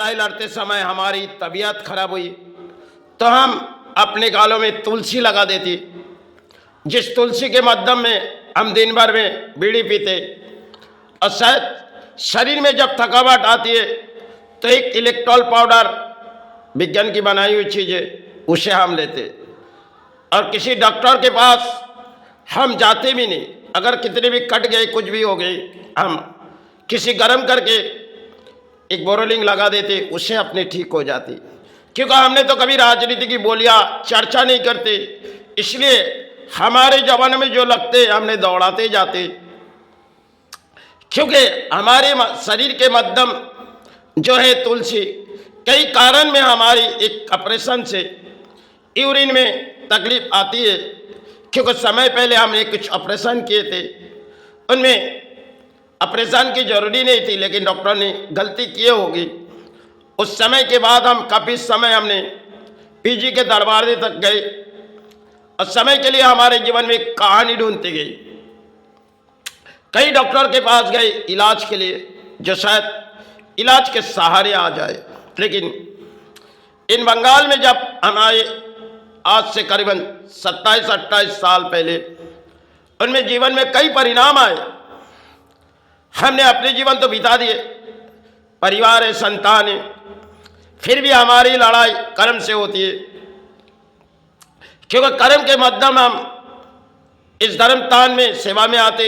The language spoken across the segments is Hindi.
लड़ाई लड़ते समय हमारी तबीयत खराब हुई तो हम अपने गालों में तुलसी लगा देती, जिस तुलसी के माध्यम में हम दिन भर में बीड़ी पीते। और शायद शरीर में जब थकावट आती है तो एक इलेक्ट्रॉल पाउडर, विज्ञान की बनाई हुई चीज़ है, उसे हम लेते। और किसी डॉक्टर के पास हम जाते भी नहीं। अगर कितने भी कट गए, कुछ भी हो गई, हम किसी गर्म करके एक बोरोलिंग लगा देते, उससे अपने ठीक हो जाती। क्योंकि हमने तो कभी राजनीति की बोलियां चर्चा नहीं करते, इसलिए हमारे जवान में जो लगते हमने दौड़ाते जाते। क्योंकि हमारे शरीर के मध्यम जो है तुलसी, कई कारण में हमारी एक ऑपरेशन से यूरिन में तकलीफ आती है। क्योंकि समय पहले हमने कुछ ऑपरेशन किए थे, उनमें ऑपरेशन की जरूरी नहीं थी, लेकिन डॉक्टर ने गलती किए होगी। उस समय के बाद हम काफ़ी समय हमने पीजी के दरबारे तक गए और समय के लिए हमारे जीवन में एक कहानी ढूंढती गई। कई डॉक्टर के पास गए इलाज के लिए, जो शायद इलाज के सहारे आ जाए। लेकिन इन बंगाल में जब हम आए, आज से करीबन 27-28 साल पहले, उनमें जीवन में कई परिणाम आए। हमने अपने जीवन तो बिता दिए, परिवार है, संतान है, फिर भी हमारी लड़ाई कर्म से होती है। क्योंकि कर्म के माध्यम हम इस धर्म तान में सेवा में आते।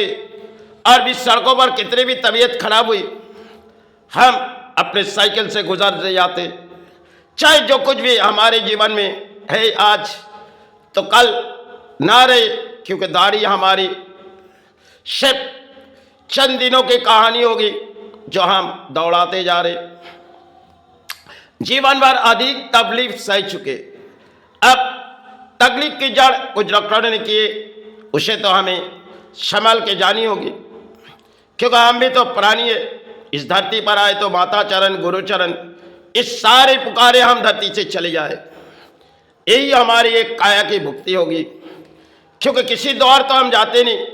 और भी सड़कों पर कितनी भी तबीयत खराब हुई, हम अपने साइकिल से गुजर जाते। चाहे जो कुछ भी हमारे जीवन में है आज, तो कल ना रहे। क्योंकि दाढ़ी हमारी सिर्फ चंद दिनों की कहानी होगी जो हम दौड़ाते जा रहे। जीवन भर अधिक तकलीफ सह चुके। अब तकलीफ की जड़ कुछ डॉक्टरों ने किए, उसे तो हमें संभाल के जानी होगी। क्योंकि हम भी तो प्राणी है, इस धरती पर आए तो माता चरण, गुरु चरण, इस सारे पुकारे हम धरती से चले जाए, यही हमारी एक काया की भुक्ति होगी। क्योंकि किसी दौर तो हम जाते नहीं,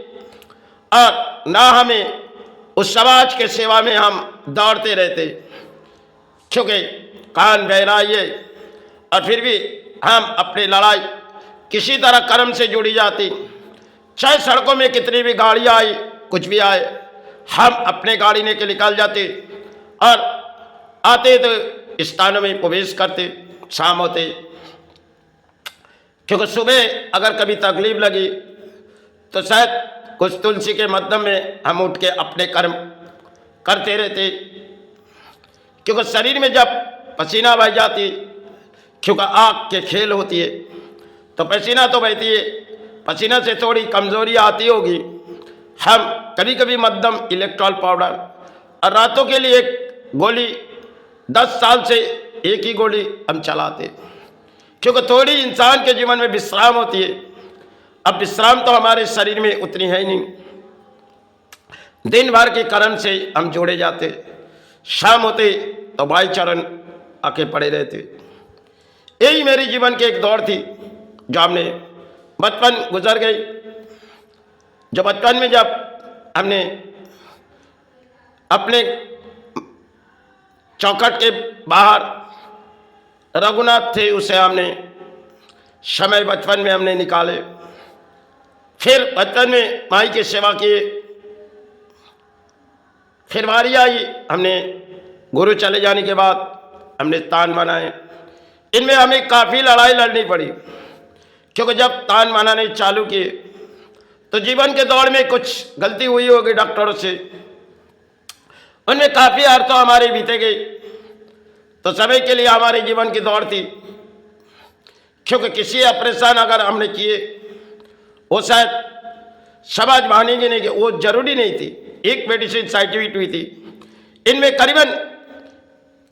और ना हमें उस समाज के सेवा में हम दौड़ते रहते। क्योंकि कान बहराई है, और फिर भी हम अपनी लड़ाई किसी तरह कर्म से जुड़ी जाती। चाहे सड़कों में कितनी भी गाड़ियाँ आई, कुछ भी आए, हम अपने गाड़ी लेके निकल जाते और आते तो स्थानों में प्रवेश करते शाम होते। क्योंकि सुबह अगर कभी तकलीफ लगी तो शायद कुछ तुलसी के माध्यम में हम उठ के अपने कर्म करते रहते। क्योंकि शरीर में जब पसीना बह जाती, क्योंकि आग के खेल होती है, तो पसीना तो बहती है, पसीना से थोड़ी कमजोरी आती होगी। हम कभी कभी मध्यम इलेक्ट्रॉल पाउडर और रातों के लिए एक गोली, 10 साल से एक ही गोली हम चलाते। क्योंकि थोड़ी इंसान के जीवन में विश्राम होती है। अब विश्राम तो हमारे शरीर में उतनी है ही नहीं, दिन भर के कर्म से हम जोड़े जाते। शाम होते तो भाई चरण आके पड़े रहते। यही मेरी जीवन की एक दौड़ थी, जो हमने बचपन गुजर गई। जो बचपन में जब हमने अपने चौखट के बाहर रघुनाथ थे, उसे हमने समय बचपन में हमने निकाले। फिर बचपन में माई की सेवा किए। फिर बारी आई, हमने गुरु चले जाने के बाद हमने तान बनाए। इनमें हमें काफ़ी लड़ाई लड़नी पड़ी। क्योंकि जब तान बनाने चालू किए तो जीवन के दौर में कुछ गलती हुई होगी डॉक्टरों से, उनमें काफ़ी अर्थों हमारे बीते गए। तो समय के लिए हमारे जीवन की दौड़ थी। क्योंकि किसी ऑपरेशन अगर हमने किए, वो शायद समाज मानेंगे नहीं, कि वो जरूरी नहीं थी। एक मेडिसिन सर्टिफिकेट हुई थी, इनमें करीबन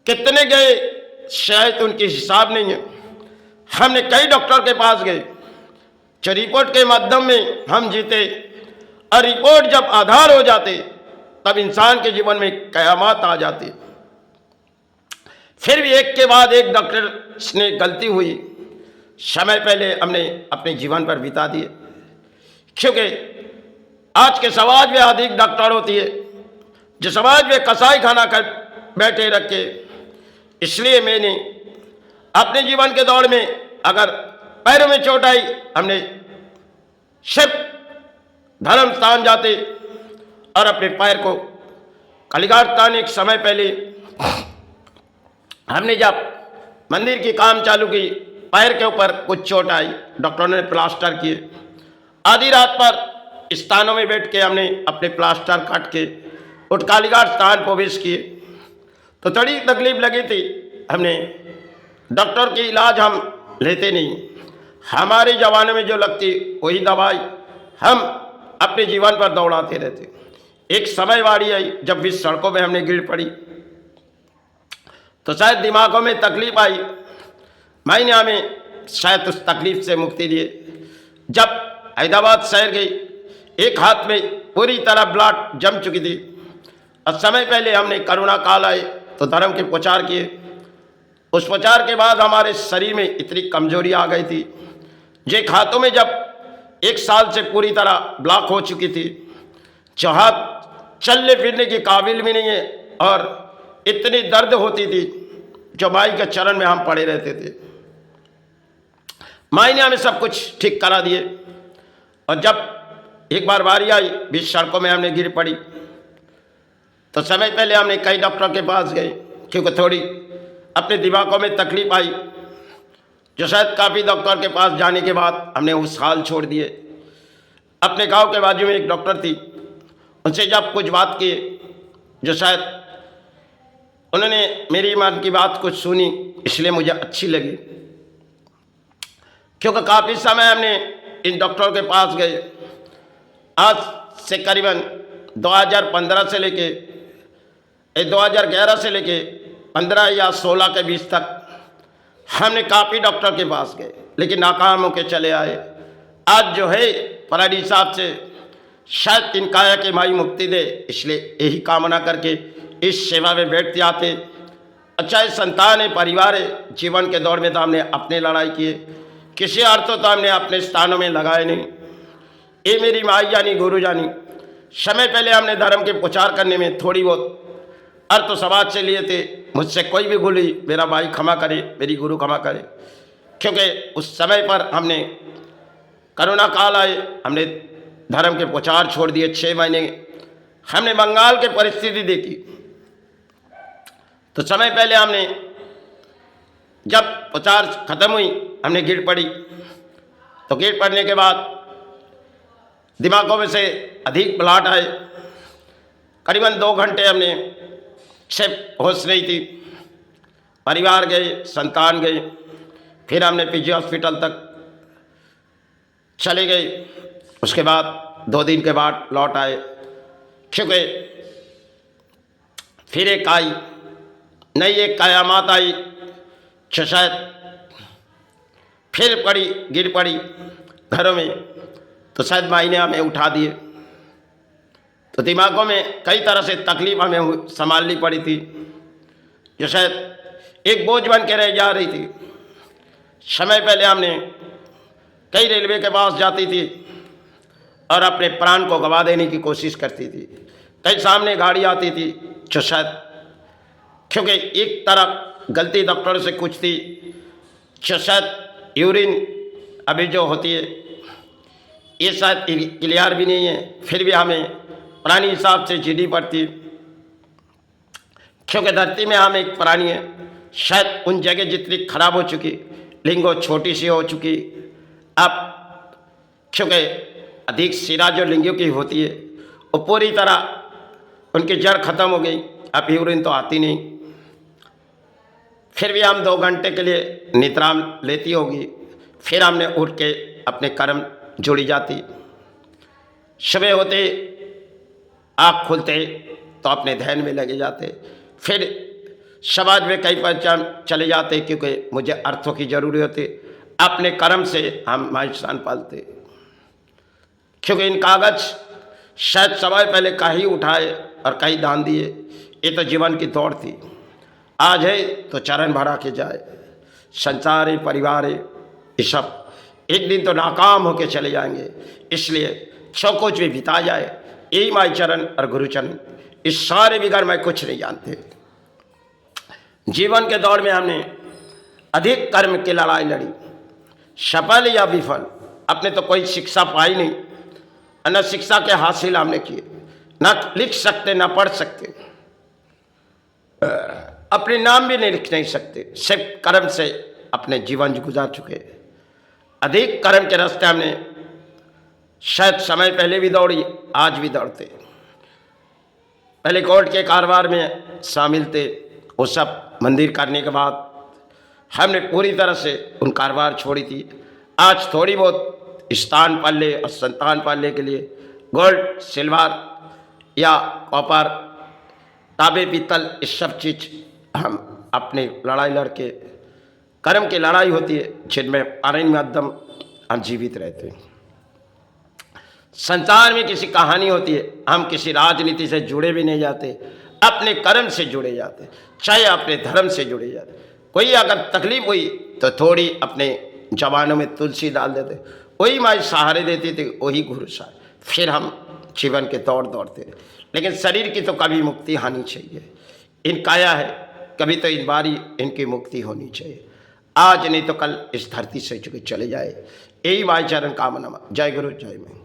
कितने गए शायद उनकी हिसाब नहीं है। हमने कई डॉक्टर के पास गए, जो रिपोर्ट के माध्यम में हम जीते। और रिपोर्ट जब आधार हो जाते, तब इंसान के जीवन में कयामत आ जाती। फिर भी एक के बाद एक डॉक्टर ने गलती हुई, समय पहले हमने अपने जीवन पर बिता दिए। क्योंकि आज के समाज में अधिक डॉक्टर होती है, जो समाज में कसाई खाना कर बैठे रखे। इसलिए मैंने अपने जीवन के दौर में अगर पैरों में चोट आई, हमने सिर्फ धर्म स्थान जाते और अपने पैर को कालीघाट स्थान एक समय पहले हमने जब मंदिर की काम चालू की, पैर के ऊपर कुछ चोट आई, डॉक्टरों ने प्लास्टर किए। आधी रात पर स्थानों में बैठ के हमने अपने प्लास्टर काट के उठ कालीघाट स्थान प्रवेश किए तो थोड़ी तकलीफ लगी थी। हमने डॉक्टर की इलाज हम लेते नहीं, हमारे जमाने में जो लगती वही दवाई हम अपने जीवन पर दौड़ाते रहते। एक समय वारी आई जब भी सड़कों में हमने गिर पड़ी तो शायद दिमागों में तकलीफ आई, मायने हमें शायद उस तकलीफ से मुक्ति दिए। जब हैदराबाद शहर गई, एक हाथ में पूरी तरह ब्लड जम चुकी थी और समय पहले हमने करुणा काल आए तो धर्म के प्रचार किए। उस प्रचार के बाद हमारे शरीर में इतनी कमजोरी आ गई थी, जे हाथों में जब 1 साल से पूरी तरह ब्लॉक हो चुकी थी, जो हाथ चलने फिरने के काबिल भी नहीं है और इतनी दर्द होती थी जो माई के चरण में हम पड़े रहते थे। माई ने हमें सब कुछ ठीक करा दिए और जब एक बार बारी आई, बीच सड़कों में हमने गिर पड़ी तो समय पहले हमने कई डॉक्टर के पास गए क्योंकि थोड़ी अपने दिमागों में तकलीफ आई, जो शायद काफ़ी डॉक्टर के पास जाने के बाद हमने उस हाल छोड़ दिए। अपने गांव के बाजू में एक डॉक्टर थी, उनसे जब कुछ बात किए, जो शायद उन्होंने मेरी ईमान की बात कुछ सुनी, इसलिए मुझे अच्छी लगी क्योंकि काफ़ी समय हमने इन डॉक्टरों के पास गए। आज से करीबन 2015 से लेके 2011 से लेके 15 या 16 के बीच तक हमने काफ़ी डॉक्टर के पास गए, लेकिन नाकाम होकर चले आए। आज जो है पराडी साहब से शायद इन काया के माई मुक्ति दे, इसलिए यही कामना करके इस सेवा में बैठते आते। अच्छा ये संतान है, परिवार है, जीवन के दौर में तो हमने अपने लड़ाई किए, किसी अर्थों तो हमने अपने स्थानों में लगाए नहीं। ये मेरी माई जानी गुरु जानी, समय पहले हमने धर्म के प्रचार करने में थोड़ी बहुत अर्थ समाज से लिए थे। मुझसे कोई भी भूली मेरा भाई क्षमा करे, मेरी गुरु क्षमा करे, क्योंकि उस समय पर हमने करुणा काल आए, हमने धर्म के प्रचार छोड़ दिए। 6 महीने हमने बंगाल की परिस्थिति देखी तो समय पहले हमने जब प्रचार खत्म हुई हमने गिर पड़ी तो गिर पड़ने के बाद दिमागों में से अधिक ब्लड आए। करीबन 2 घंटे हमने सिर्फ होश नहीं थी। परिवार गए, संतान गए, फिर हमने पीजी हॉस्पिटल तक चले गए। उसके बाद 2 दिन के बाद लौट आए क्योंकि फिर एक आई नई एक कयामत आई, शायद फिर पड़ी गिर पड़ी घरों में तो शायद माई ने हमें उठा दिए। तो दिमागों में कई तरह से तकलीफ हमें संभालनी पड़ी थी, जो शायद एक बोझ बन के रह जा रही थी। समय पहले हमने कई रेलवे के पास जाती थी और अपने प्राण को गंवा देने की कोशिश करती थी। कई सामने गाड़ी आती थी जो शायद क्योंकि एक तरफ गलती डॉक्टर से कुछ थी, जो शायद यूरिन अभी जो होती है ये शायद क्लियर भी नहीं है, फिर भी हमें पुरानी हिसाब से जीनी पड़ती क्योंकि धरती में हम एक पुरानी है। शायद उन जगह जितनी खराब हो चुकी, लिंगो छोटी सी हो चुकी, अब क्योंकि अधिक सिरा जो लिंगियों की होती है वो पूरी तरह उनकी जड़ खत्म हो गई, अब यूरिन तो आती नहीं। फिर भी हम 2 घंटे के लिए निद्राम लेती होगी, फिर हमने उठ के अपने कर्म जुड़ी जाती। सुबह होते आँख खुलते तो अपने ध्यान में लगे जाते, फिर समाज में कई पहचान चले जाते क्योंकि मुझे अर्थों की जरूरत होती। अपने कर्म से हम माइसान पालते क्योंकि इन कागज शायद समय पहले कहीं उठाए और कहीं दान दिए। ये तो जीवन की दौड़ थी, आज है तो चरण बढ़ा के जाए। संसार है, परिवार है, ये सब एक दिन तो नाकाम होके चले जाएंगे, इसलिए जो कुछ भी बिता जाए यही माई चरण और गुरुचरण, इस सारे बिगड़ मैं कुछ नहीं जानते। जीवन के दौर में हमने अधिक कर्म की लड़ाई लड़ी, सफल या विफल, अपने तो कोई शिक्षा पाई नहीं, न शिक्षा के हासिल हमने किए, न लिख सकते न पढ़ सकते, अपने नाम भी नहीं लिख नहीं सकते, सिर्फ कर्म से अपने जीवन गुजार चुके। अधिक कर्म के रास्ते हमने शायद समय पहले भी दौड़ी, आज भी दौड़ते। पहले कोर्ट के कारोबार में शामिल थे, वो सब मंदिर करने के बाद हमने पूरी तरह से उन कारोबार छोड़ी थी। आज थोड़ी बहुत स्थान पालने और संतान पालने के लिए गोल्ड, सिल्वर या कॉपर, तांबे, पीतल, इस सब चीज़ हम अपने लड़ाई लड़के, कर्म की लड़ाई होती है जिनमें अरण्य माध्यम हम जीवित रहते हैं। संसार में किसी कहानी होती है, हम किसी राजनीति से जुड़े भी नहीं जाते, अपने कर्म से जुड़े जाते, चाहे अपने धर्म से जुड़े जाते। कोई अगर तकलीफ हुई तो थोड़ी अपने जवानों में तुलसी डाल देते, वही माई सहारे देती थी, वही गुरु सहारे, फिर हम जीवन के दौड़ते। लेकिन शरीर की तो कभी मुक्ति आनी चाहिए। इनका आया है, कभी तो इन बारी इनकी मुक्ति होनी चाहिए, आज नहीं तो कल इस धरती से चुके चले जाए। यही माई चरण कामना। जय गुरु, जय माई।